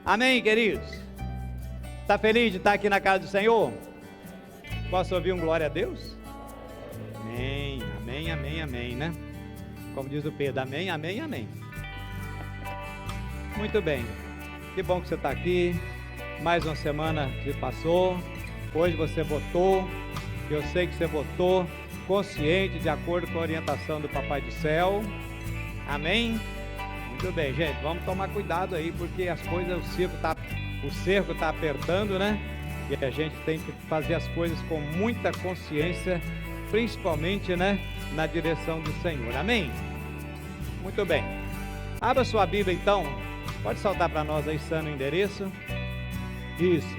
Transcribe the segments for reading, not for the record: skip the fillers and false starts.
Amém, queridos? Está feliz de estar aqui na casa do Senhor? Posso ouvir um glória a Deus? Amém, amém, amém, amém, né? Como diz o Pedro, amém, amém, amém. Muito bem, que bom que você está aqui. Mais uma semana que passou. Hoje você votou. Eu sei que você votou consciente, de acordo com a orientação do Papai do Céu. Amém? Muito bem, gente, vamos tomar cuidado aí, porque as coisas, o cerco está apertando, né? E a gente tem que fazer as coisas com muita consciência, principalmente, né, na direção do Senhor. Amém? Muito bem. Abra sua Bíblia então. Pode saltar para nós aí, Sano, o endereço. Isso.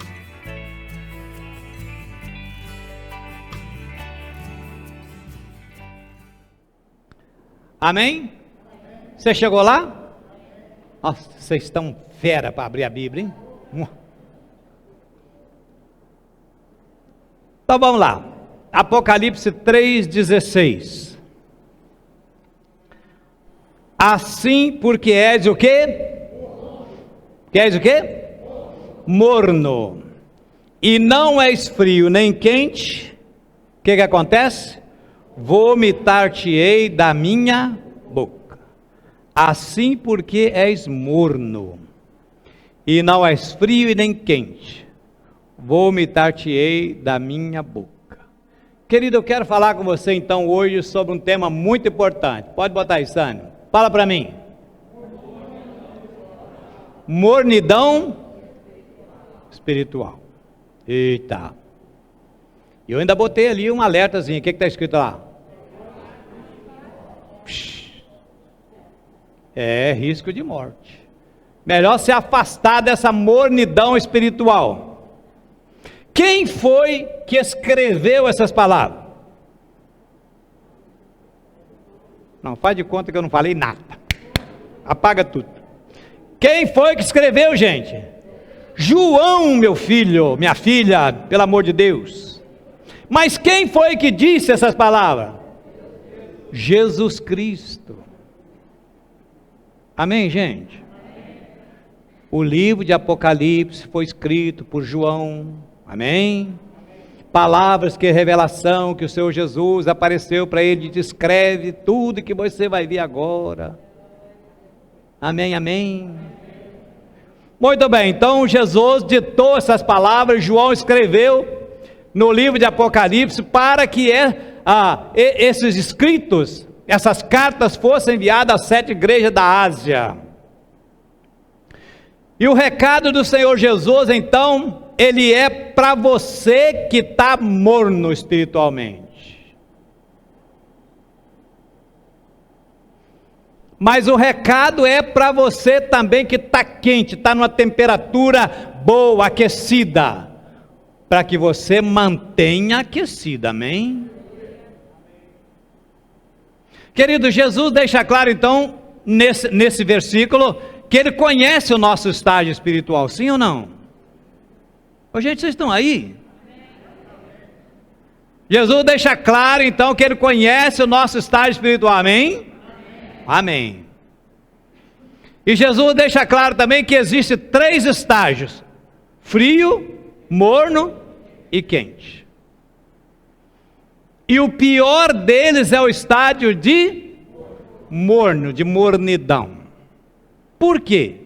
Amém? Você chegou lá? Nossa, vocês estão fera para abrir a Bíblia, hein? Então vamos lá. Apocalipse 3,16. Assim porque és o quê? Que és o quê? Morno. E não és frio nem quente. O que acontece? Vomitar-te-ei da minha boca. Assim porque és morno, e não és frio e nem quente, vomitar-te-ei da minha boca. Querido, eu quero falar com você então hoje sobre um tema muito importante. Pode botar aí, Sânio. Fala para mim. Mornidão espiritual. Eita. Eu ainda botei ali um alertazinho. O que está escrito lá? É risco de morte. Melhor se afastar dessa mornidão espiritual. Quem foi que escreveu essas palavras? Não, faz de conta que eu não falei nada. Apaga tudo. Quem foi que escreveu, gente? João, meu filho, minha filha, pelo amor de Deus. Mas quem foi que disse essas palavras? Jesus Cristo. Amém, gente? O livro de Apocalipse foi escrito por João. Amém? Palavras que revelação que o Senhor Jesus apareceu para ele e descreve tudo que você vai ver agora. Amém, amém. Muito bem, então Jesus ditou essas palavras, João escreveu no livro de Apocalipse para que esses escritos, essas cartas fossem enviadas às 7 igrejas da Ásia. E o recado do Senhor Jesus, então, ele é para você que está morno espiritualmente. Mas o recado é para você também que está quente, está numa temperatura boa, aquecida, para que você mantenha aquecida, amém? Querido, Jesus deixa claro então, nesse versículo, que Ele conhece o nosso estágio espiritual, sim ou não? Ô, gente, vocês estão aí? Jesus deixa claro então que Ele conhece o nosso estágio espiritual, amém? Amém. E Jesus deixa claro também que existe 3 estágios: frio, morno e quente. E o pior deles é o estágio de morno, de mornidão. Por quê?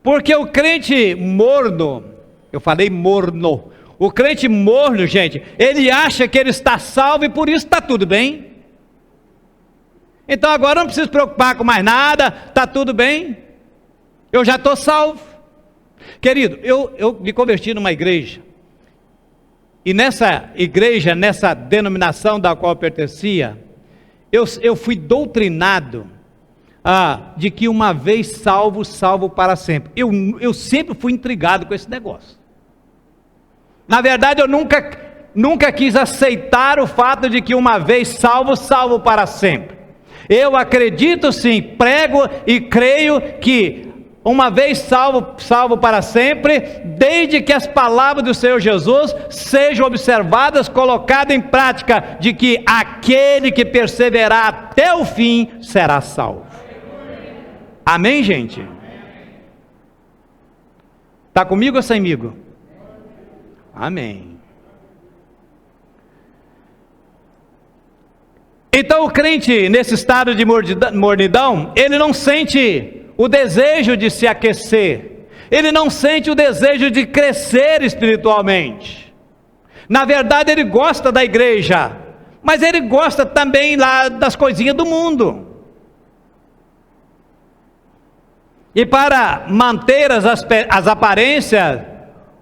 Porque o crente morno, eu falei morno, o crente morno, gente, ele acha que ele está salvo e por isso está tudo bem. Então agora não preciso preocupar com mais nada, está tudo bem, eu já estou salvo. Querido, eu me converti numa igreja, e nessa igreja, nessa denominação da qual eu pertencia, eu fui doutrinado de que uma vez salvo, salvo para sempre. Eu sempre fui intrigado com esse negócio. Na verdade, eu nunca quis aceitar o fato de que uma vez salvo, salvo para sempre. Eu acredito sim, prego e creio que uma vez salvo, salvo para sempre, desde que as palavras do Senhor Jesus sejam observadas, colocadas em prática, de que aquele que perseverar até o fim será salvo. Amém, gente? Está comigo ou semigo? Amém. Então o crente nesse estado de mornidão, ele não sente o desejo de se aquecer, ele não sente o desejo de crescer espiritualmente. Na verdade ele gosta da igreja, mas ele gosta também lá das coisinhas do mundo. E para manter as aparências,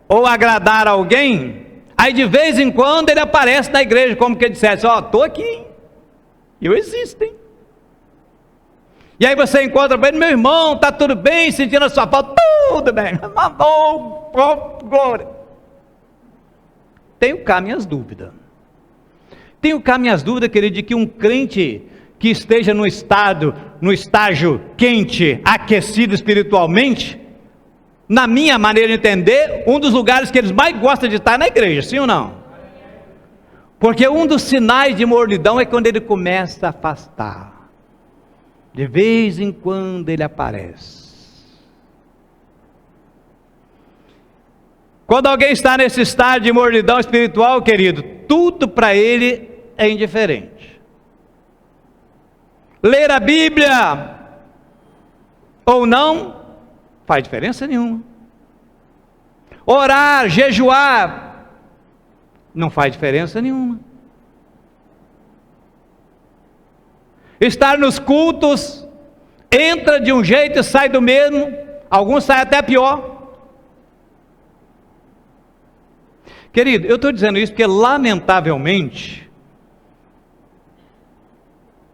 ou agradar alguém, aí de vez em quando ele aparece na igreja, como que ele dissesse, ó, estou aqui, eu existo, hein? E aí você encontra ele, meu irmão, está tudo bem, sentindo a sua falta, tudo bem, glória. Tenho cá minhas dúvidas, querido, de que um crente que esteja no estágio quente, aquecido espiritualmente, na minha maneira de entender, um dos lugares que eles mais gostam de estar é na igreja, sim ou não? Porque um dos sinais de mornidão é quando ele começa a afastar, de vez em quando ele aparece. Quando alguém está nesse estado de mornidão espiritual, querido, tudo para ele é indiferente. Ler a Bíblia ou não, faz diferença nenhuma. Orar, jejuar, não faz diferença nenhuma. Estar nos cultos, entra de um jeito e sai do mesmo, alguns saem até pior. Querido, eu estou dizendo isso porque lamentavelmente,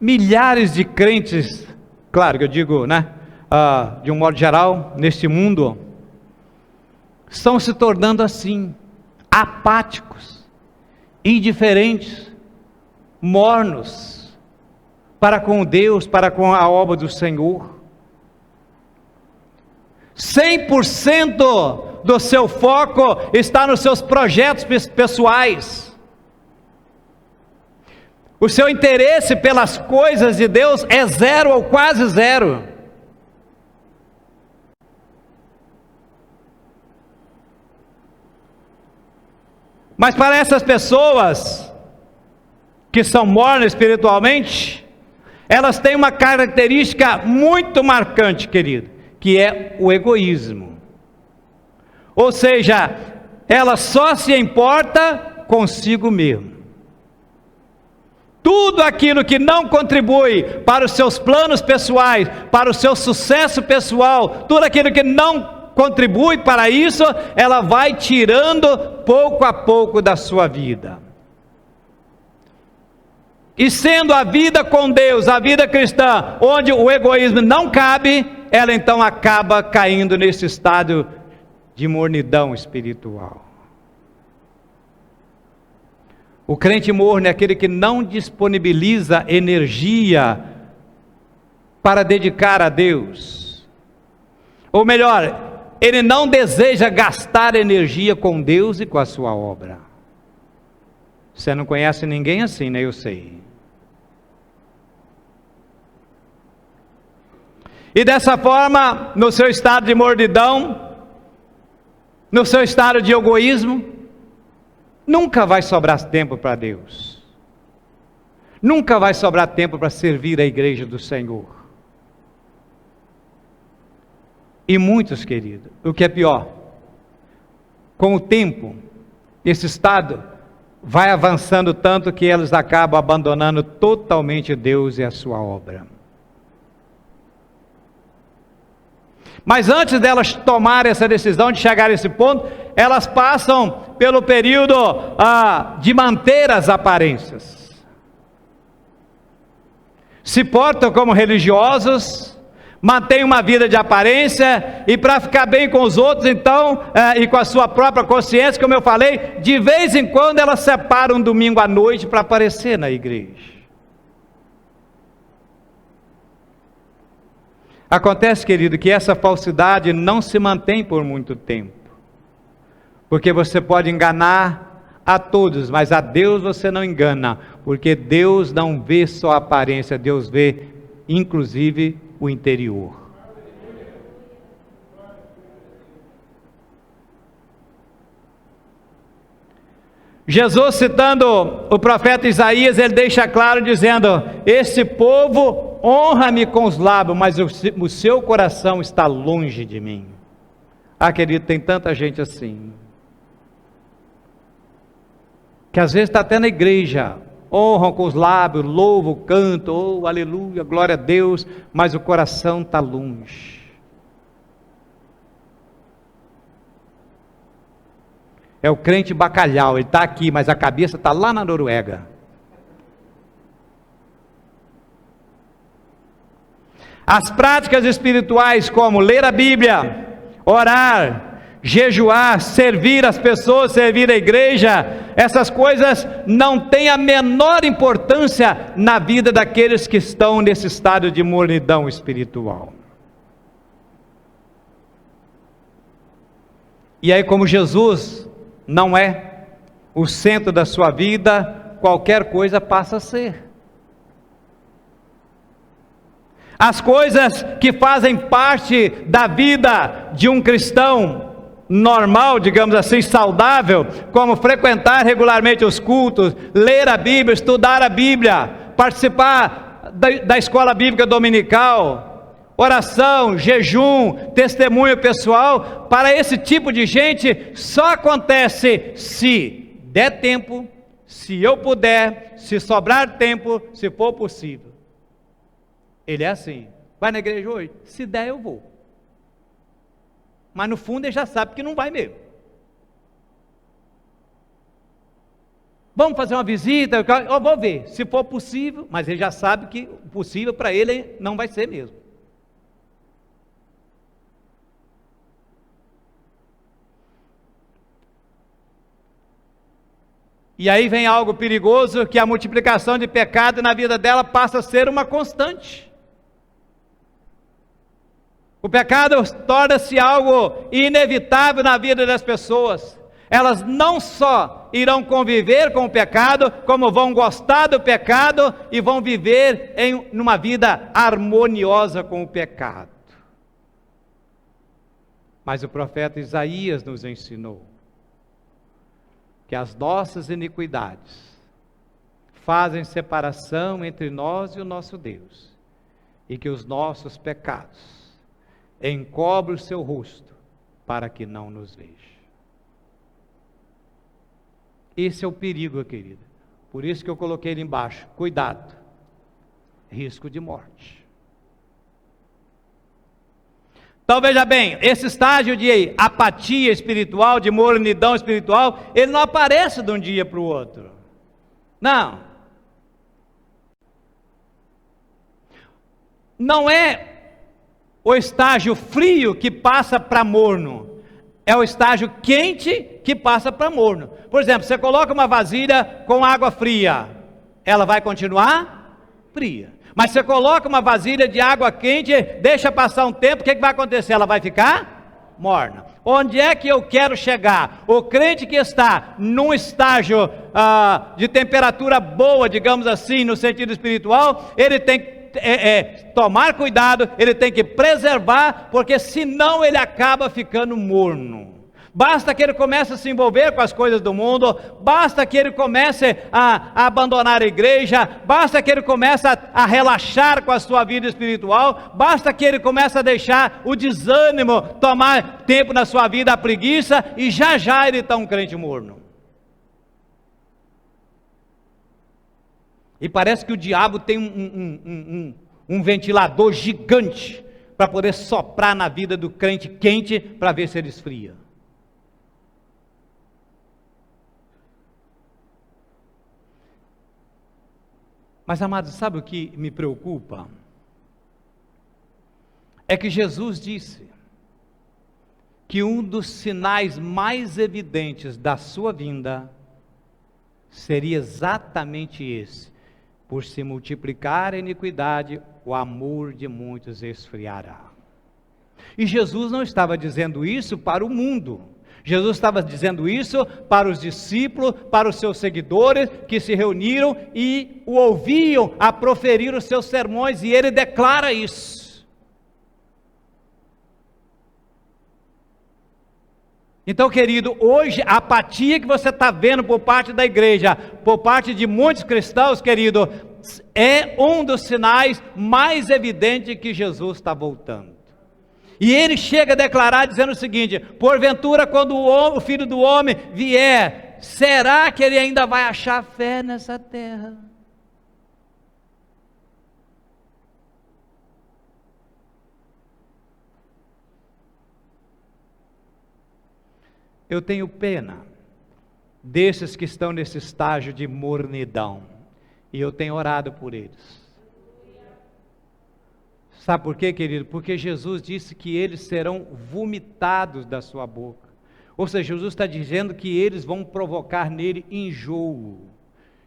milhares de crentes, claro que eu digo, né, de um modo geral, neste mundo, estão se tornando assim, apáticos, indiferentes, mornos, para com Deus, para com a obra do Senhor. 100% do seu foco está nos seus projetos pessoais. O seu interesse pelas coisas de Deus é zero ou quase zero. Mas para essas pessoas que são mornas espiritualmente, elas têm uma característica muito marcante, querido, que é o egoísmo. Ou seja, ela só se importa consigo mesmo. Tudo aquilo que não contribui para os seus planos pessoais, para o seu sucesso pessoal, tudo aquilo que não contribui para isso, ela vai tirando pouco a pouco da sua vida. E sendo a vida com Deus, a vida cristã, onde o egoísmo não cabe, ela então acaba caindo nesse estado de mornidão espiritual. O crente morno é aquele que não disponibiliza energia para dedicar a Deus. Ou melhor, ele não deseja gastar energia com Deus e com a sua obra. Você não conhece ninguém assim, né? Eu sei. E dessa forma, no seu estado de mornidão, no seu estado de egoísmo, nunca vai sobrar tempo para Deus. Nunca vai sobrar tempo para servir a igreja do Senhor. E muitos, querido, o que é pior, com o tempo, esse estado vai avançando tanto que eles acabam abandonando totalmente Deus e a sua obra. Mas antes delas tomarem essa decisão de chegar a esse ponto, elas passam pelo período de manter as aparências. Se portam como religiosos, mantêm uma vida de aparência, e para ficar bem com os outros, então, e com a sua própria consciência, como eu falei, de vez em quando elas separam um domingo à noite para aparecer na igreja. Acontece, querido, que essa falsidade não se mantém por muito tempo, porque você pode enganar a todos, mas a Deus você não engana, porque Deus não vê só a aparência, Deus vê inclusive o interior. Jesus, citando o profeta Isaías, ele deixa claro dizendo: esse povo honra-me com os lábios, mas o seu coração está longe de mim. Ah, querido, tem tanta gente assim, que às vezes está até na igreja, honram com os lábios, louvam, cantam, oh, aleluia, glória a Deus, mas o coração está longe. É o crente bacalhau, ele está aqui, mas a cabeça está lá na Noruega. As práticas espirituais como ler a Bíblia, orar, jejuar, servir as pessoas, servir a igreja, essas coisas não têm a menor importância na vida daqueles que estão nesse estado de mornidão espiritual. E aí, como Jesus não é o centro da sua vida, qualquer coisa passa a ser. As coisas que fazem parte da vida de um cristão normal, digamos assim, saudável, como frequentar regularmente os cultos, ler a Bíblia, estudar a Bíblia, participar da escola bíblica dominical, oração, jejum, testemunho pessoal, para esse tipo de gente só acontece se der tempo, se eu puder, se sobrar tempo, se for possível. Ele é assim: vai na igreja hoje? Se der eu vou, mas no fundo ele já sabe que não vai mesmo. Vamos fazer uma visita? Eu vou ver, se for possível, mas ele já sabe que o possível para ele não vai ser mesmo. E aí vem algo perigoso, que a multiplicação de pecado na vida dela passa a ser uma constante. O pecado torna-se algo inevitável na vida das pessoas. Elas não só irão conviver com o pecado, como vão gostar do pecado e vão viver numa vida harmoniosa com o pecado. Mas o profeta Isaías nos ensinou que as nossas iniquidades fazem separação entre nós e o nosso Deus, e que os nossos pecados encobrem o seu rosto para que não nos veja. Esse é o perigo, querida. Por isso que eu coloquei ali embaixo: cuidado, risco de morte. Então veja bem, esse estágio de apatia espiritual, de mornidão espiritual, ele não aparece de um dia para o outro. Não. Não é o estágio frio que passa para morno, é o estágio quente que passa para morno. Por exemplo, você coloca uma vasilha com água fria, ela vai continuar fria. Mas você coloca uma vasilha de água quente, deixa passar um tempo, o que vai acontecer? Ela vai ficar morna. Onde é que eu quero chegar? O crente que está num estágio de temperatura boa, digamos assim, no sentido espiritual, ele tem que tomar cuidado, ele tem que preservar, porque senão ele acaba ficando morno. Basta que ele comece a se envolver com as coisas do mundo, basta que ele comece a abandonar a igreja, basta que ele comece a relaxar com a sua vida espiritual, basta que ele comece a deixar o desânimo tomar tempo na sua vida, a preguiça, e já já ele está um crente morno. E parece que o diabo tem um ventilador gigante para poder soprar na vida do crente quente, para ver se ele esfria. Mas, amados, sabe o que me preocupa? É que Jesus disse que um dos sinais mais evidentes da sua vinda seria exatamente esse: por se multiplicar a iniquidade, o amor de muitos esfriará. E Jesus não estava dizendo isso para o mundo. Jesus estava dizendo isso para os discípulos, para os seus seguidores, que se reuniram e o ouviam a proferir os seus sermões, e ele declara isso. Então, querido, hoje a apatia que você está vendo por parte da igreja, por parte de muitos cristãos, querido, é um dos sinais mais evidentes que Jesus está voltando. E ele chega a declarar dizendo o seguinte: porventura quando o Filho do Homem vier, será que ele ainda vai achar fé nessa terra? Eu tenho pena desses que estão nesse estágio de mornidão, e eu tenho orado por eles. Sabe por quê, querido? Porque Jesus disse que eles serão vomitados da sua boca. Ou seja, Jesus está dizendo que eles vão provocar nele enjoo,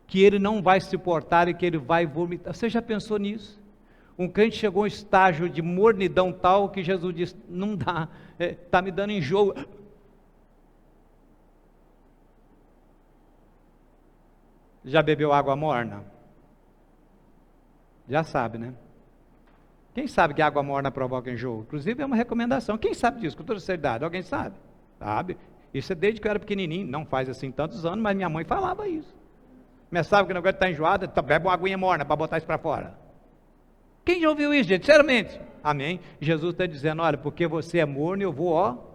que ele não vai se portar e que ele vai vomitar. Você já pensou nisso? Um crente chegou a um estágio de mornidão tal que Jesus disse: não dá, está me dando enjoo. Já bebeu água morna? Já sabe, né? Quem sabe que água morna provoca enjoo? Inclusive é uma recomendação. Quem sabe disso, com toda seriedade? Alguém sabe? Sabe? Isso é desde que eu era pequenininho. Não faz assim tantos anos, mas minha mãe falava isso. Mas sabe que o negócio está enjoado? Bebe uma aguinha morna para botar isso para fora. Quem já ouviu isso, gente? Sinceramente. Amém? Jesus está dizendo: olha, porque você é morno, eu vou, ó.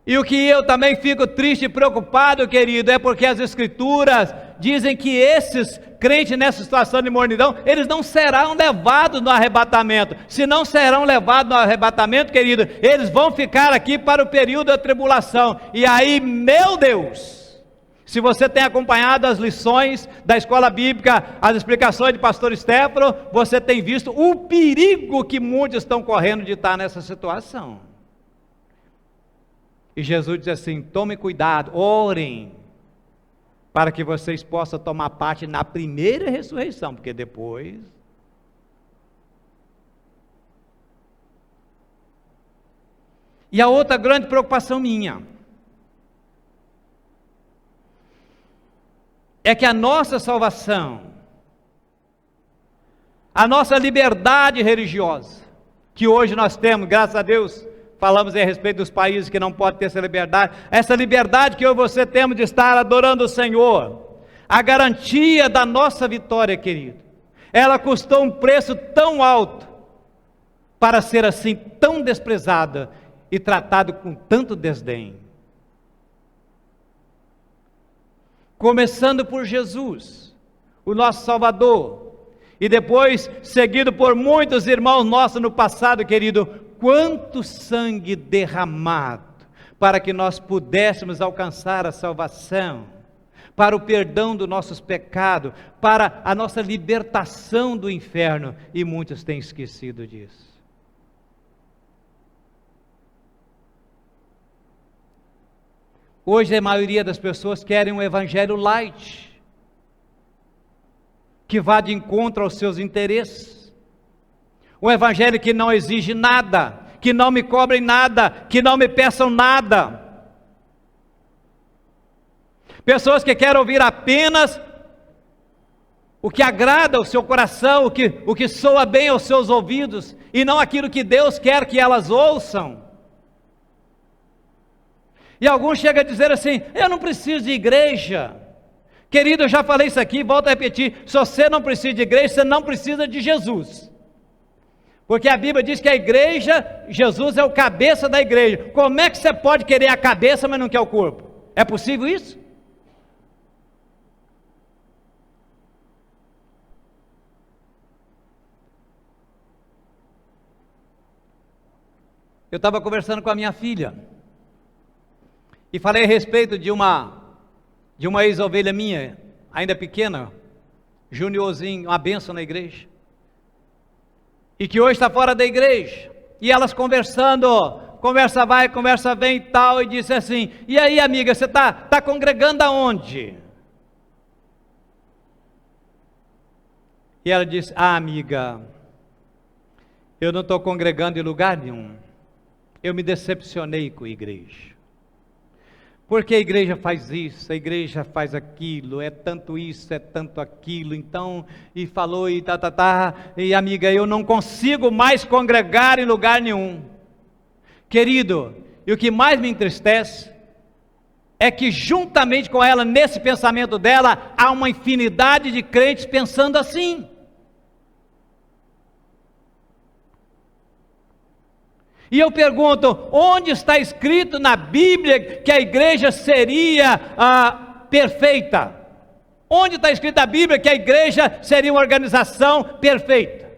E o que eu também fico triste e preocupado, querido, é porque as Escrituras dizem que esses crentes nessa situação de mornidão, eles não serão levados no arrebatamento. Se não serão levados no arrebatamento, querido, eles vão ficar aqui para o período da tribulação. E aí, meu Deus, se você tem acompanhado as lições da escola bíblica, as explicações de pastor Stefano, você tem visto o perigo que muitos estão correndo de estar nessa situação. E Jesus diz assim: tomem cuidado, orem, para que vocês possam tomar parte na primeira ressurreição, porque depois... E a outra grande preocupação minha é que a nossa salvação, a nossa liberdade religiosa, que hoje nós temos, graças a Deus, falamos a respeito dos países que não podem ter essa liberdade que eu e você temos de estar adorando o Senhor, a garantia da nossa vitória, querido, ela custou um preço tão alto, para ser assim tão desprezada, e tratada com tanto desdém. Começando por Jesus, o nosso Salvador, e depois seguido por muitos irmãos nossos no passado, querido. Quanto sangue derramado para que nós pudéssemos alcançar a salvação, para o perdão dos nossos pecados, para a nossa libertação do inferno, e muitos têm esquecido disso. Hoje a maioria das pessoas querem um evangelho light, que vá de encontro aos seus interesses. Um evangelho que não exige nada, que não me cobrem nada, que não me peçam nada. Pessoas que querem ouvir apenas o que agrada ao seu coração, o que soa bem aos seus ouvidos, e não aquilo que Deus quer que elas ouçam. E alguns chegam a dizer assim: eu não preciso de igreja. Querido, eu já falei isso aqui, volto a repetir: se você não precisa de igreja, você não precisa de Jesus. Porque a Bíblia diz que a igreja, Jesus é o cabeça da igreja. Como é que você pode querer a cabeça, mas não quer o corpo? É possível isso? Eu estava conversando com a minha filha, e falei a respeito de uma ex-ovelha minha, ainda pequena, juniorzinho, uma bênção na igreja, e que hoje está fora da igreja, e elas conversando, conversa vai, conversa vem e tal, e disse assim: e aí, amiga, você está congregando aonde? E ela disse: ah, amiga, eu não estou congregando em lugar nenhum, eu me decepcionei com a igreja, porque a igreja faz isso, a igreja faz aquilo, é tanto isso, é tanto aquilo, então, e falou, e e amiga, eu não consigo mais congregar em lugar nenhum. Querido, e o que mais me entristece, é que juntamente com ela, nesse pensamento dela, há uma infinidade de crentes pensando assim. E eu pergunto, onde está escrito na Bíblia que a igreja seria perfeita? Onde está escrito na Bíblia que a igreja seria uma organização perfeita?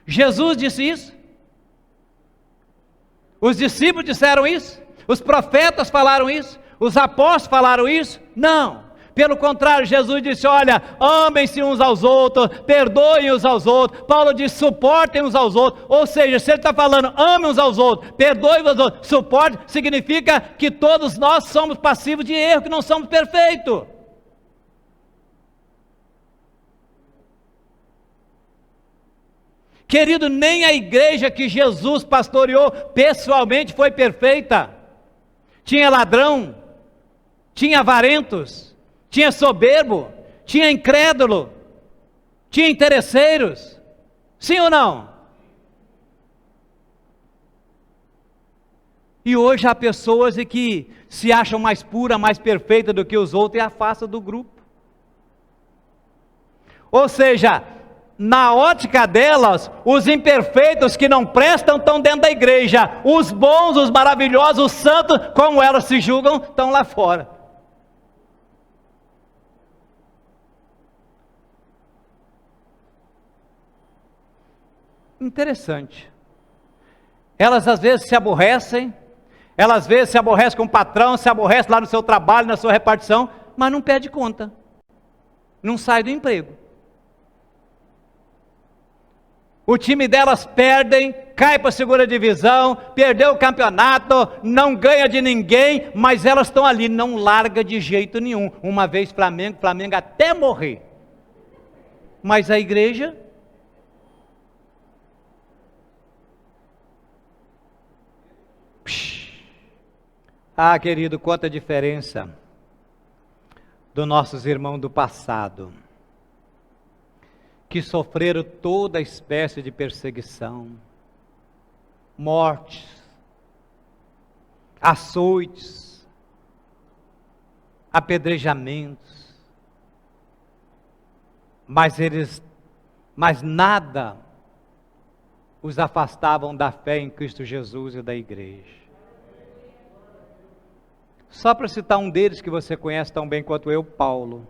Jesus disse isso? Os discípulos disseram isso? Os profetas falaram isso? Os apóstolos falaram isso? Não. Pelo contrário, Jesus disse, olha, amem-se uns aos outros, perdoem uns aos outros. Paulo disse, suportem uns aos outros. Ou seja, se ele está falando, amem uns aos outros, perdoem uns aos outros, suporte, significa que todos nós somos passivos de erro, que não somos perfeitos. Querido, nem a igreja que Jesus pastoreou pessoalmente foi perfeita. Tinha ladrão, tinha avarentos, tinha soberbo, tinha incrédulo, tinha interesseiros, sim ou não? E hoje há pessoas que se acham mais pura, mais perfeita do que os outros e afastam do grupo. Ou seja, na ótica delas, os imperfeitos que não prestam estão dentro da igreja, os bons, os maravilhosos, os santos, como elas se julgam, estão lá fora. Interessante. Elas às vezes se aborrecem, elas às vezes se aborrecem com o patrão, se aborrecem lá no seu trabalho, na sua repartição, mas não pede conta, não sai do emprego. O time delas perdem, cai para a segunda divisão, perdeu o campeonato, não ganha de ninguém, mas elas estão ali, não larga de jeito nenhum. Uma vez Flamengo até morrer. Mas a igreja... Ah, querido, quanta diferença dos nossos irmãos do passado, que sofreram toda espécie de perseguição, mortes, açoites, apedrejamentos, mas nada os afastavam da fé em Cristo Jesus e da igreja. Só para citar um deles que você conhece tão bem quanto eu, Paulo.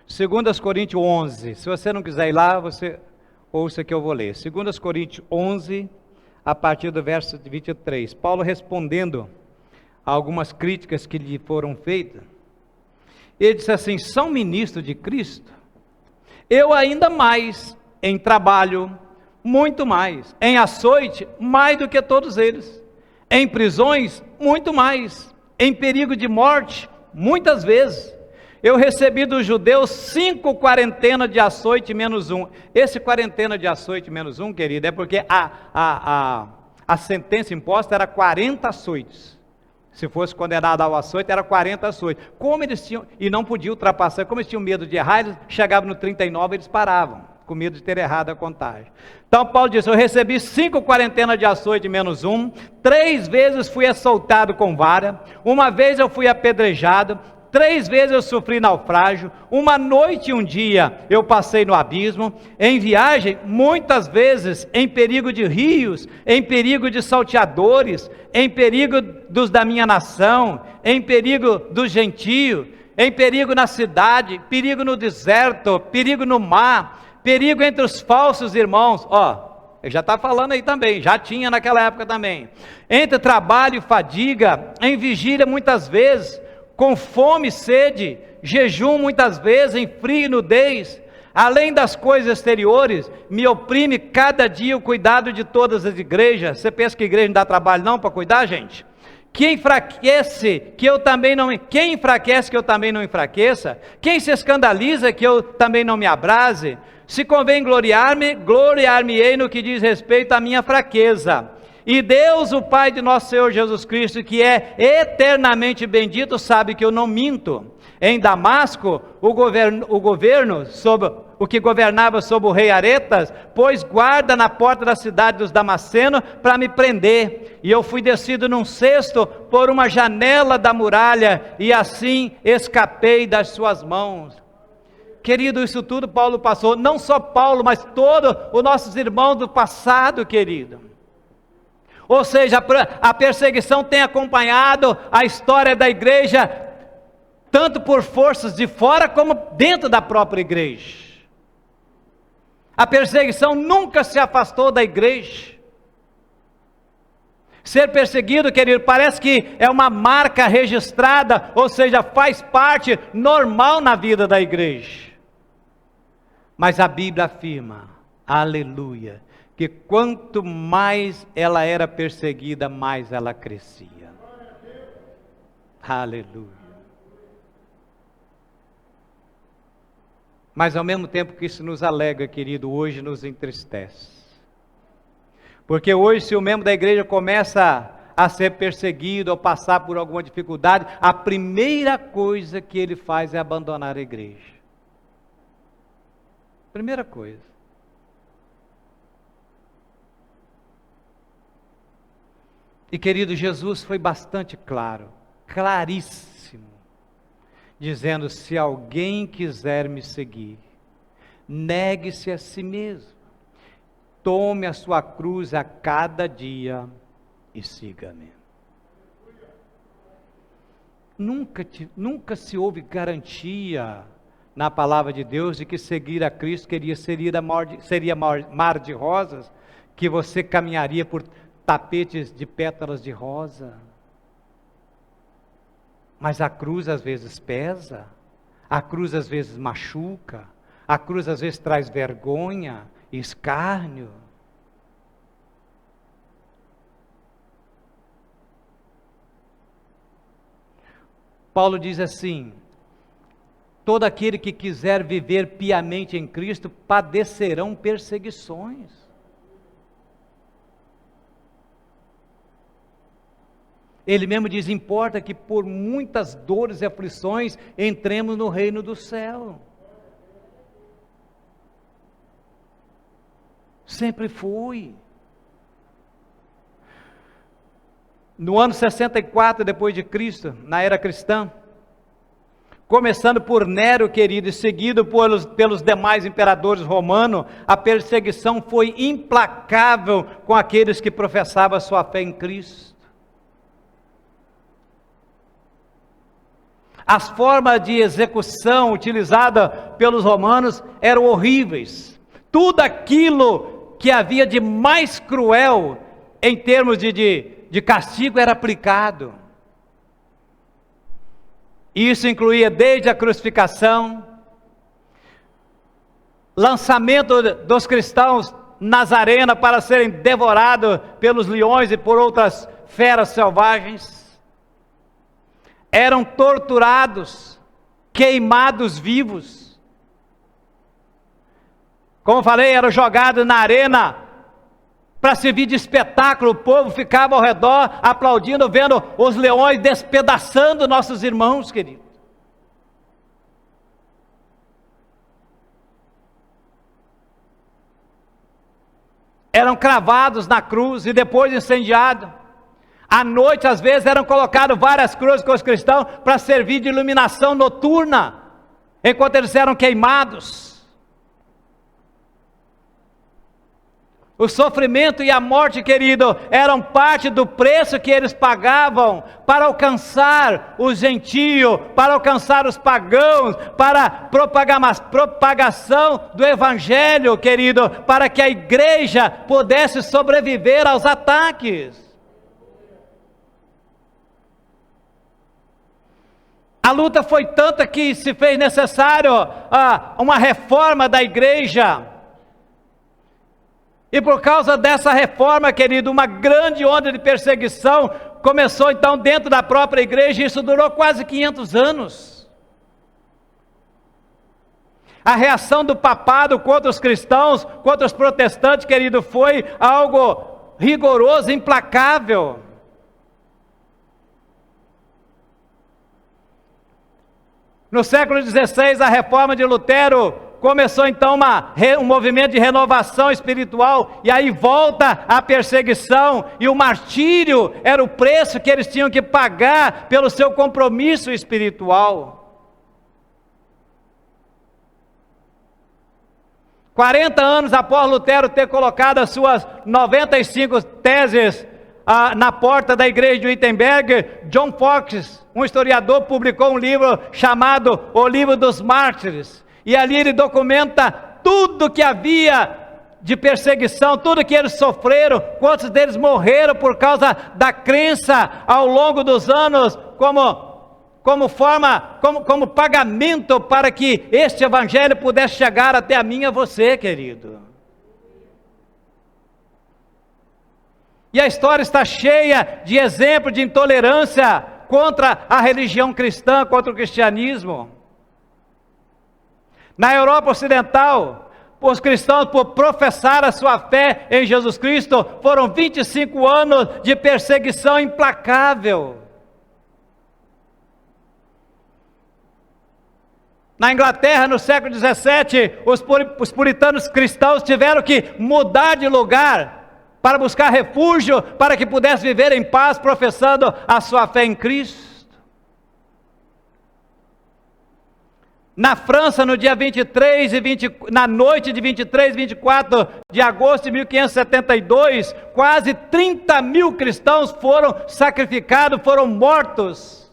2 Coríntios 11, se você não quiser ir lá, você ouça que eu vou ler. 2 Coríntios 11, a partir do verso 23. Paulo respondendo a algumas críticas que lhe foram feitas, ele disse assim, são ministros de Cristo, eu ainda mais, em trabalho, muito mais, em açoite, mais do que todos eles, em prisões, muito mais, em perigo de morte, muitas vezes. Eu recebi dos judeus 5 quarentenas de açoite menos um. Esse quarentena de açoite menos um, querido, é porque a sentença imposta era 40 açoites. Se fosse condenado ao açoite, era 40 açoites. Como eles tinham, e não podiam ultrapassar, como eles tinham medo de errar, eles chegavam no 39, eles paravam, com medo de ter errado a contagem. Então Paulo disse, eu recebi 5 quarentenas de açoite menos um, 3 vezes fui açoitado com vara, uma vez eu fui apedrejado, 3 vezes eu sofri naufrágio, uma noite e um dia eu passei no abismo, em viagem, muitas vezes em perigo de rios, em perigo de salteadores, em perigo dos da minha nação, em perigo dos gentios, em perigo na cidade, perigo no deserto, perigo no mar, perigo entre os falsos irmãos. Ele já está falando aí também, já tinha naquela época também. Entre trabalho e fadiga, em vigília muitas vezes, com fome e sede, jejum muitas vezes, em frio e nudez, além das coisas exteriores, me oprime cada dia o cuidado de todas as igrejas. Você pensa que a igreja não dá trabalho não para cuidar, gente? Quem enfraquece que eu também não enfraqueça? Quem se escandaliza que eu também não me abrase? Se convém gloriar-me, gloriar-me-ei no que diz respeito à minha fraqueza. E Deus, o Pai de nosso Senhor Jesus Cristo, que é eternamente bendito, sabe que eu não minto. Em Damasco, o que governava sobre o rei Aretas, pôs guarda na porta da cidade dos Damascenos para me prender. E eu fui descido num cesto por uma janela da muralha, e assim escapei das suas mãos. Querido, isso tudo Paulo passou, não só Paulo, mas todos os nossos irmãos do passado, querido. Ou seja, a perseguição tem acompanhado a história da igreja, tanto por forças de fora, como dentro da própria igreja. A perseguição nunca se afastou da igreja. Ser perseguido, querido, parece que é uma marca registrada, ou seja, faz parte normal na vida da igreja. Mas a Bíblia afirma, aleluia, que quanto mais ela era perseguida, mais ela crescia. Aleluia. Mas ao mesmo tempo que isso nos alegra, querido, hoje nos entristece. Porque hoje, se o membro da igreja começa a ser perseguido ou passar por alguma dificuldade, a primeira coisa que ele faz é abandonar a igreja. Primeira coisa. E querido, Jesus foi bastante claro, claríssimo, dizendo: se alguém quiser me seguir, negue-se a si mesmo, tome a sua cruz a cada dia e siga-me. Nunca se houve garantia na palavra de Deus de que seguir a Cristo seria mar de rosas, que você caminharia por tapetes de pétalas de rosa. Mas a cruz às vezes pesa, a cruz às vezes machuca, a cruz às vezes traz vergonha, escárnio. Paulo diz assim: todo aquele que quiser viver piamente em Cristo padecerão perseguições. Ele mesmo diz: importa que por muitas dores e aflições entremos no reino do céu. Sempre foi. No ano 64 depois de Cristo, na era cristã, começando por Nero, querido, e seguido pelos demais imperadores romanos, a perseguição foi implacável com aqueles que professavam a sua fé em Cristo. As formas de execução utilizadas pelos romanos eram horríveis. Tudo aquilo que havia de mais cruel em termos de castigo era aplicado. Isso incluía desde a crucificação, lançamento dos cristãos nas arenas para serem devorados pelos leões e por outras feras selvagens. Eram torturados, queimados vivos. Como falei, eram jogados na arena para servir de espetáculo. O povo ficava ao redor aplaudindo, vendo os leões despedaçando nossos irmãos, queridos. Eram cravados na cruz e depois incendiados. À noite, às vezes, eram colocadas várias cruzes com os cristãos para servir de iluminação noturna, enquanto eles eram queimados. O sofrimento e a morte, querido, eram parte do preço que eles pagavam para alcançar os gentios, para alcançar os pagãos, para propagação do evangelho, querido, para que a igreja pudesse sobreviver aos ataques. A luta foi tanta que se fez necessário uma reforma da igreja. E por causa dessa reforma, querido, uma grande onda de perseguição começou então dentro da própria igreja, e isso durou quase 500 anos. A reação do papado contra os cristãos, contra os protestantes, querido, foi algo rigoroso, implacável. No século XVI, a reforma de Lutero começou então um movimento de renovação espiritual, e aí volta a perseguição, e o martírio era o preço que eles tinham que pagar pelo seu compromisso espiritual. 40 anos após Lutero ter colocado as suas 95 teses na porta da igreja de Wittenberg, John Foxe, um historiador, publicou um livro chamado O Livro dos Mártires, e ali ele documenta tudo que havia de perseguição, tudo que eles sofreram, quantos deles morreram por causa da crença ao longo dos anos, como pagamento para que este evangelho pudesse chegar até a mim e a você, querido. E a história está cheia de exemplos de intolerância contra a religião cristã, contra o cristianismo. Na Europa Ocidental, os cristãos, por professar a sua fé em Jesus Cristo, foram 25 anos de perseguição implacável. Na Inglaterra, no século XVII, os puritanos cristãos tiveram que mudar de lugar para buscar refúgio, para que pudessem viver em paz, professando a sua fé em Cristo. Na França, no dia 23 na noite de 23 e 24 de agosto de 1572, quase 30 mil cristãos foram sacrificados, foram mortos,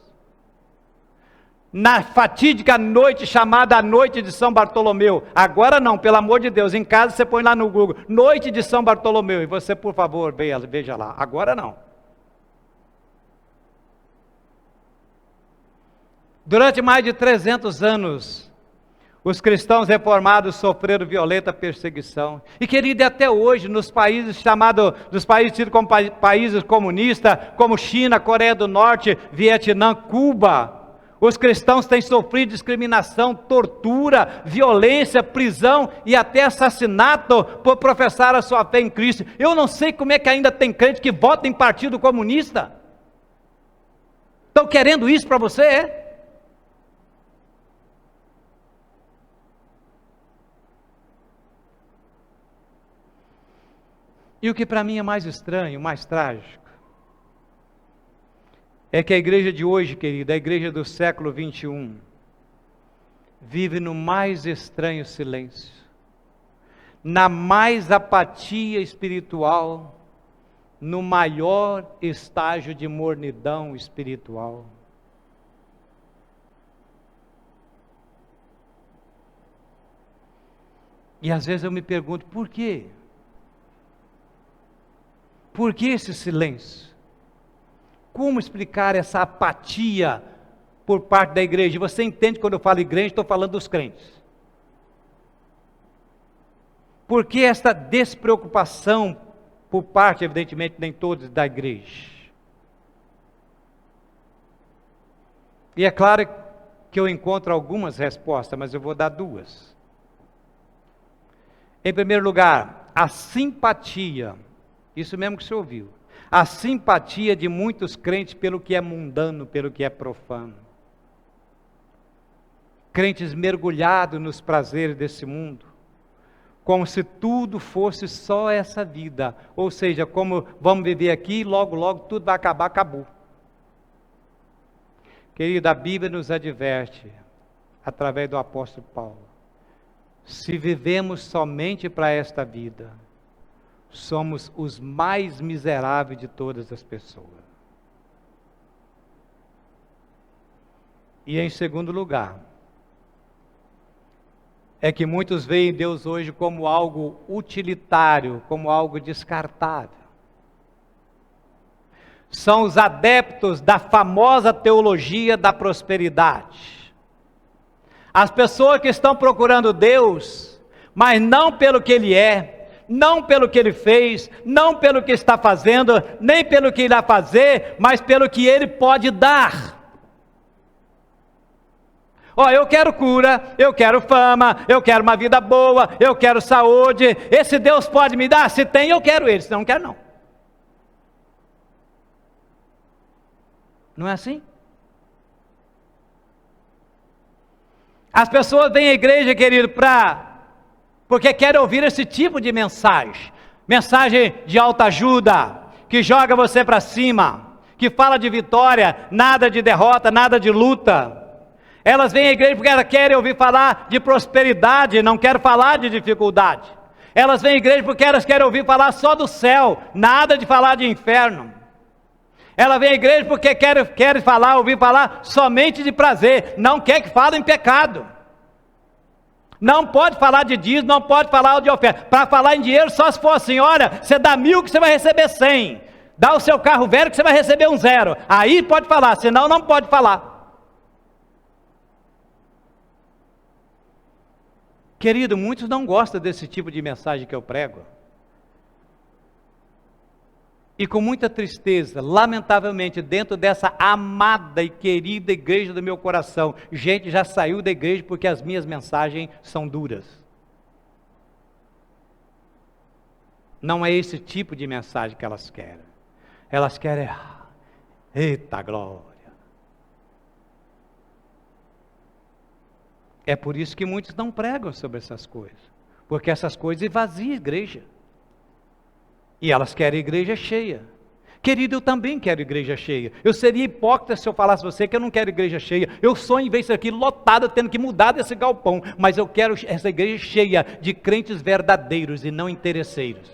na fatídica noite chamada a Noite de São Bartolomeu. Agora não, pelo amor de Deus, em casa você põe lá no Google, Noite de São Bartolomeu, e você, por favor, veja lá. Agora não. Durante mais de 300 anos, os cristãos reformados sofreram violenta perseguição. E querido, até hoje, nos países dos países tidos como países comunistas, como China, Coreia do Norte, Vietnã, Cuba, os cristãos têm sofrido discriminação, tortura, violência, prisão e até assassinato por professar a sua fé em Cristo. Eu não sei como é que ainda tem crente que vota em partido comunista. Estão querendo isso para você, é? E o que para mim é mais estranho, mais trágico, é que a igreja de hoje, querida, a igreja do século 21, vive no mais estranho silêncio, na mais apatia espiritual, no maior estágio de mornidão espiritual. E às vezes eu me pergunto, por quê? Por que esse silêncio? Como explicar essa apatia por parte da igreja? Você entende quando eu falo igreja, estou falando dos crentes. Por que esta despreocupação por parte, evidentemente, nem todos da igreja? E é claro que eu encontro algumas respostas, mas eu vou dar duas. Em primeiro lugar, a simpatia, isso mesmo que você ouviu, a simpatia de muitos crentes pelo que é mundano, pelo que é profano. Crentes mergulhados nos prazeres desse mundo, como se tudo fosse só essa vida, ou seja, como vamos viver aqui e logo, logo tudo vai acabar, acabou. Querido, a Bíblia nos adverte, através do apóstolo Paulo, se vivemos somente para esta vida, somos os mais miseráveis de todas as pessoas. E em segundo lugar, é que muitos veem Deus hoje como algo utilitário, como algo descartável. São os adeptos da famosa teologia da prosperidade. As pessoas que estão procurando Deus, mas não pelo que Ele é, não pelo que Ele fez, não pelo que está fazendo, nem pelo que irá fazer, mas pelo que Ele pode dar. Eu quero cura, eu quero fama, eu quero uma vida boa, eu quero saúde. Esse Deus pode me dar? Se tem, eu quero Ele, senão não quero não. Não é assim? As pessoas vêm à igreja, querido, porque querem ouvir esse tipo de mensagem. Mensagem de autoajuda, que joga você para cima, que fala de vitória, nada de derrota, nada de luta. Elas vêm à igreja porque elas querem ouvir falar de prosperidade, não querem falar de dificuldade. Elas vêm à igreja porque elas querem ouvir falar só do céu, nada de falar de inferno. Ela vem à igreja porque quer ouvir falar somente de prazer, não quer que fale em pecado. Não pode falar de dízimo, não pode falar de oferta. Para falar em dinheiro, só se for assim: olha, você dá 1.000 que você vai receber 100. Dá o seu carro velho que você vai receber um 0. Aí pode falar, senão não pode falar. Querido, muitos não gostam desse tipo de mensagem que eu prego. E com muita tristeza, lamentavelmente, dentro dessa amada e querida igreja do meu coração, gente já saiu da igreja porque as minhas mensagens são duras. Não é esse tipo de mensagem que elas querem. Elas querem, eita glória. É por isso que muitos não pregam sobre essas coisas, porque essas coisas esvaziam a igreja. E elas querem igreja cheia. Querido, eu também quero igreja cheia. Eu seria hipócrita se eu falasse a você que eu não quero igreja cheia. Eu sonho em ver isso aqui lotado, tendo que mudar desse galpão. Mas eu quero essa igreja cheia de crentes verdadeiros e não interesseiros.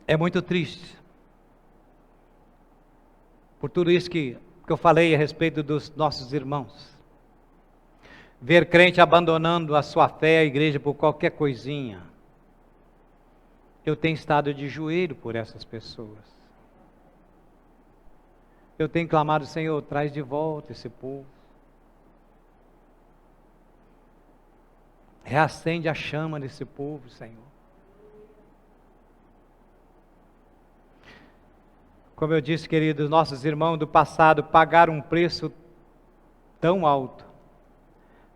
É muito triste. Por tudo isso que eu falei a respeito dos nossos irmãos. Ver crente abandonando a sua fé, a igreja, por qualquer coisinha. Eu tenho estado de joelho por essas pessoas. Eu tenho clamado: Senhor, traz de volta esse povo. Reacende a chama desse povo, Senhor. Como eu disse, queridos, nossos irmãos do passado pagaram um preço tão alto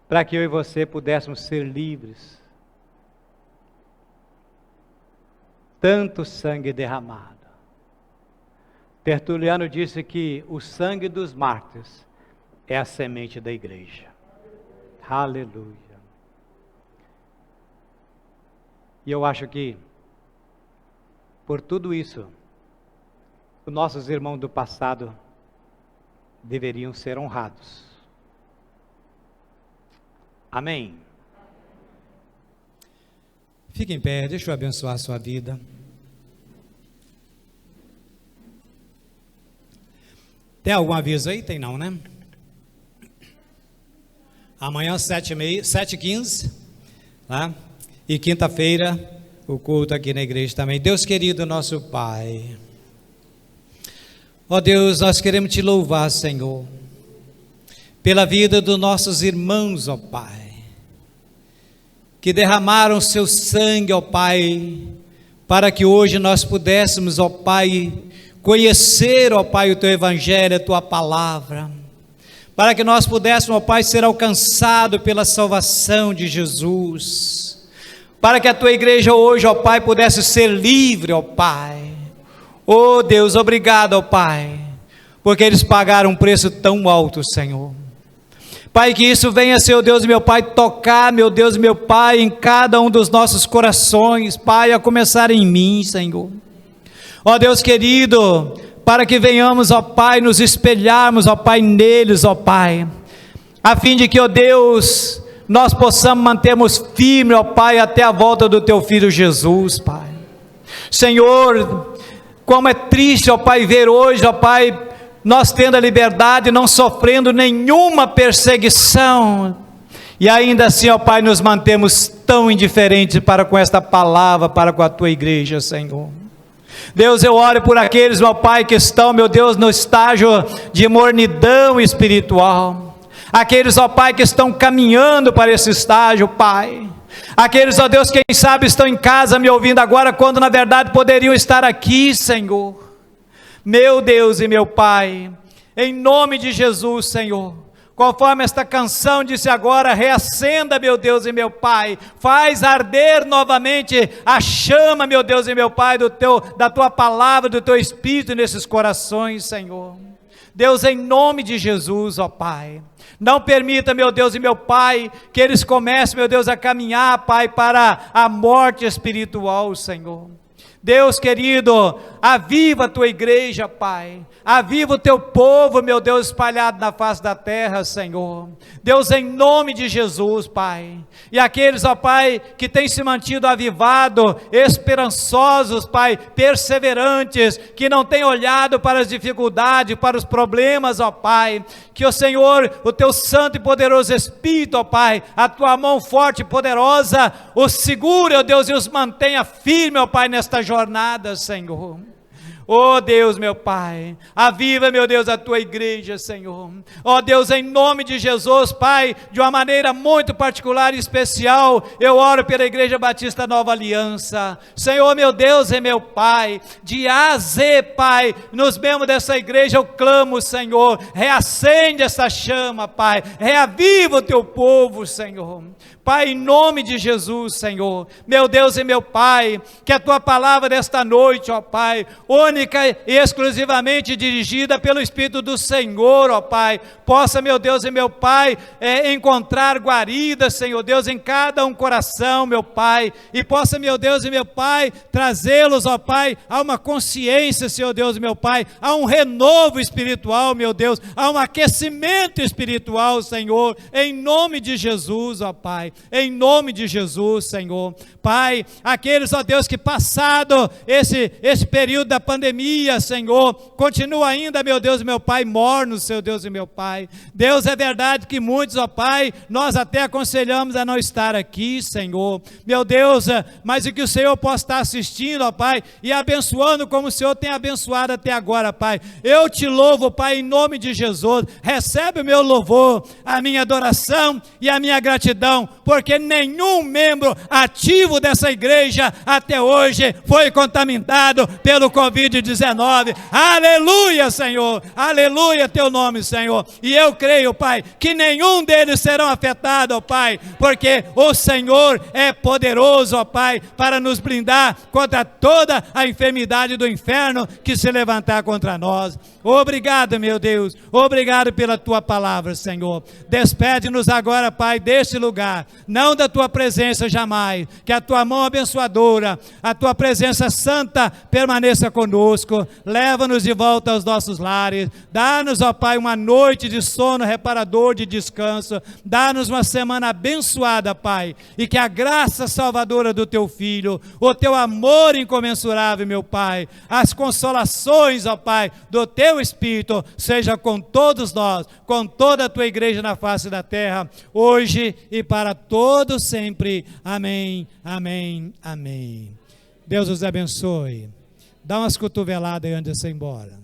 para que eu e você pudéssemos ser livres. Tanto sangue derramado. Tertuliano disse que o sangue dos mártires é a semente da igreja. Aleluia. E eu acho que, por tudo isso, os nossos irmãos do passado deveriam ser honrados. Amém? Fique em pé, deixa eu abençoar a sua vida. Tem algum aviso aí? Tem não, né? Amanhã 7h15, tá? E quinta-feira o culto aqui na igreja também. Deus querido, nosso Pai, ó Deus, nós queremos te louvar, Senhor, pela vida dos nossos irmãos, ó Pai, que derramaram seu sangue, ó Pai, para que hoje nós pudéssemos, ó Pai, conhecer, ó Pai, o Teu Evangelho, a Tua Palavra, para que nós pudéssemos, ó Pai, ser alcançados pela salvação de Jesus, para que a Tua igreja hoje, ó Pai, pudesse ser livre, ó Pai. Oh Deus, obrigado, ó Pai, porque eles pagaram um preço tão alto, Senhor. Pai, que isso venha, Senhor Deus e meu Pai, tocar, meu Deus e meu Pai, em cada um dos nossos corações, Pai, a começar em mim, Senhor. Ó Deus querido, para que venhamos, ó Pai, nos espelharmos, ó Pai, neles, ó Pai, a fim de que, ó Deus, nós possamos mantermos firme, ó Pai, até a volta do Teu Filho Jesus, Pai. Senhor, como é triste, ó Pai, ver hoje, ó Pai, nós tendo a liberdade, não sofrendo nenhuma perseguição, e ainda assim, ó Pai, nos mantemos tão indiferentes para com esta palavra, para com a Tua igreja, Senhor. Deus, eu oro por aqueles, meu Pai, que estão, meu Deus, no estágio de mornidão espiritual, aqueles, ó Pai, que estão caminhando para esse estágio, Pai, aqueles, ó Deus, quem sabe estão em casa me ouvindo agora, quando na verdade poderiam estar aqui, Senhor. Meu Deus e meu Pai, em nome de Jesus, Senhor, Conforme esta canção disse agora, reacenda, meu Deus e meu Pai, faz arder novamente a chama, meu Deus e meu Pai, da tua palavra, do teu Espírito nesses corações, Senhor. Deus, em nome de Jesus, ó Pai, não permita, meu Deus e meu Pai, que eles comecem, meu Deus, a caminhar, Pai, para a morte espiritual, Senhor. Deus querido, aviva a tua igreja, Pai, aviva o teu povo, meu Deus, espalhado na face da terra, Senhor. Deus, em nome de Jesus, Pai, e aqueles, ó Pai, que têm se mantido avivados, esperançosos, Pai, perseverantes, que não têm olhado para as dificuldades, para os problemas, ó Pai, que o Senhor, o teu santo e poderoso Espírito, ó Pai, a tua mão forte e poderosa, os segure, ó Deus, e os mantenha firme, ó Pai, nesta jornada, Senhor. Oh Deus, meu Pai, aviva, meu Deus, a tua igreja, Senhor. Oh Deus, em nome de Jesus, Pai, de uma maneira muito particular e especial, eu oro pela Igreja Batista Nova Aliança. Senhor, meu Deus e meu Pai, de A a Z, Pai, nos membros dessa igreja eu clamo, Senhor, reacende essa chama, Pai, reaviva o teu povo, Senhor. Pai, em nome de Jesus, Senhor, meu Deus e meu Pai, que a tua palavra desta noite, ó Pai, única e exclusivamente dirigida pelo Espírito do Senhor, ó Pai, possa, meu Deus e meu Pai, encontrar guarida, Senhor Deus, em cada um coração, meu Pai, e possa, meu Deus e meu Pai, trazê-los, ó Pai, a uma consciência, Senhor Deus e meu Pai, a um renovo espiritual, meu Deus, a um aquecimento espiritual, Senhor, em nome de Jesus, ó Pai, em nome de Jesus, Senhor. Pai, aqueles, ó Deus, que passado esse período da pandemia, Senhor, continua ainda, meu Deus e meu Pai, mornos, seu Deus e meu Pai. Deus, é verdade que muitos, ó Pai, nós até aconselhamos a não estar aqui, Senhor, meu Deus, mas que o Senhor possa estar assistindo, ó Pai, e abençoando como o Senhor tem abençoado até agora, Pai. Eu te louvo, Pai, em nome de Jesus. Recebe o meu louvor, a minha adoração e a minha gratidão, porque nenhum membro ativo dessa igreja até hoje foi contaminado pelo Covid-19. Aleluia, Senhor, aleluia teu nome, Senhor, e eu creio, Pai, que nenhum deles serão afetados, ó Pai, porque o Senhor é poderoso, ó Pai, para nos blindar contra toda a enfermidade do inferno que se levantar contra nós. Obrigado, meu Deus, obrigado pela tua palavra, Senhor. Despede-nos agora, Pai, deste lugar, não da tua presença jamais, que a tua mão abençoadora, a tua presença santa permaneça conosco, leva-nos de volta aos nossos lares, dá-nos, ó Pai, uma noite de sono reparador, de descanso, dá-nos uma semana abençoada, Pai, e que a graça salvadora do teu Filho, o teu amor incomensurável, meu Pai, as consolações, ó Pai, do teu Espírito, seja com todos nós, com toda a tua igreja na face da terra, hoje e para todos sempre. Amém, amém, amém. Deus os abençoe. Dá umas cotoveladas aí antes de você ir embora.